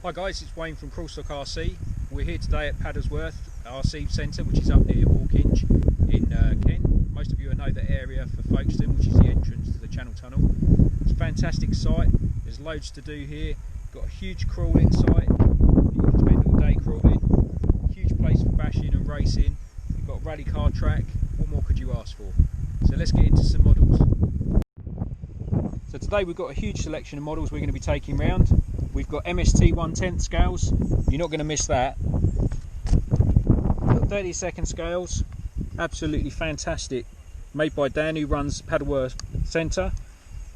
Hi guys, it's Wayne from Paddlesworth RC. We're here today at Paddlesworth RC Centre, which is up near Hawkinge in Kent. Most of you know the area for Folkestone, which is the entrance to the Channel Tunnel. It's a fantastic site. There's loads to do here. Got a huge crawling site. You can spend all day crawling. Huge place for bashing and racing. You've got a rally car track. What more could you ask for? So let's get into some models. So today we've got a huge selection of models we're going to be taking round. We've got MST 1/10 scales, you're not going to miss that. We've got 30-second scales, absolutely fantastic, made by Dan who runs Paddlesworth Centre,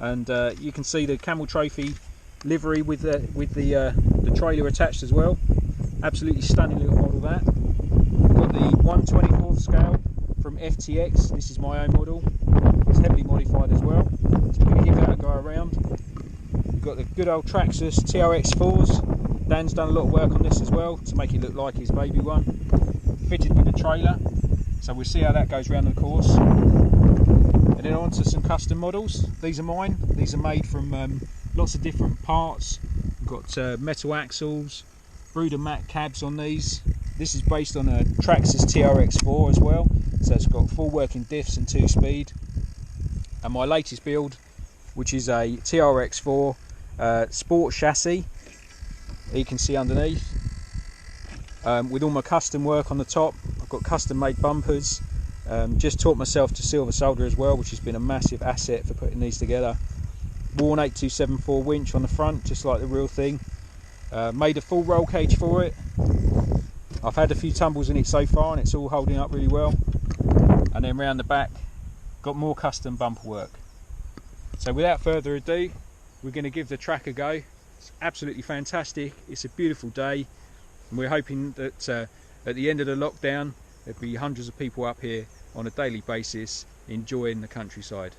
and you can see the Camel Trophy livery with the trailer attached as well. Absolutely stunning little model that. We've got the 1/24 scale from FTX, this is my own model, it's heavily modified as well, so we're going to give that a go around. We've got the good old Traxxas TRX4s. Dan's done a lot of work on this as well to make it look like his baby one. Fitted with a trailer, so we'll see how that goes around the course. And then on to some custom models. These are mine. These are made from lots of different parts. We've got metal axles, Bruder matte cabs on these. This is based on a Traxxas TRX4 as well, so it's got full working diffs and 2-speed. And my latest build, which is a TRX4 sport chassis, you can see underneath, with all my custom work on the top. I've got custom made bumpers, just taught myself to silver solder as well, which has been a massive asset for putting these together. Worn 8274 winch on the front, just like the real thing. Made a full roll cage for it. I've had a few tumbles in it so far and it's all holding up really well. And then round the back, got more custom bumper work. So without further ado, we're going to give the track a go. It's absolutely fantastic. It's a beautiful day, and we're hoping that at the end of the lockdown there'll be hundreds of people up here on a daily basis enjoying the countryside.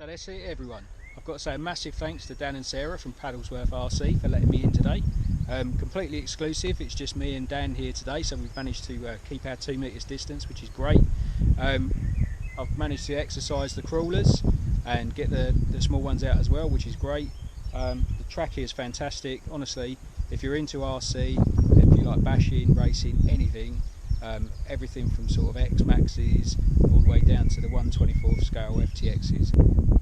So that's it, everyone. I've got to say a massive thanks to Dan and Sarah from Paddlesworth RC for letting me in today. Completely exclusive, it's just me and Dan here today, so we've managed to keep our 2 metres distance, which is great. I've managed to exercise the crawlers and get the small ones out as well, which is great. The track here is fantastic. Honestly, if you're into RC, if you like bashing, racing, anything, everything from sort of X Maxes all the way down to the 1/24th scale FTXs,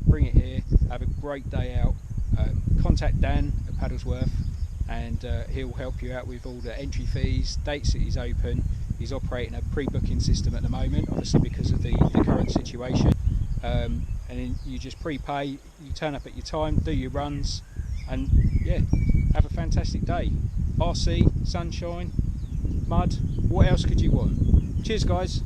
bring it here, have a great day out. Contact Dan at Paddlesworth and he'll help you out with all the entry fees, dates that he's open. He's operating a pre-booking system at the moment, obviously because of the current situation. And then you just prepay, you turn up at your time, do your runs, and yeah, have a fantastic day. RC, sunshine, mud, what else could you want? Cheers guys.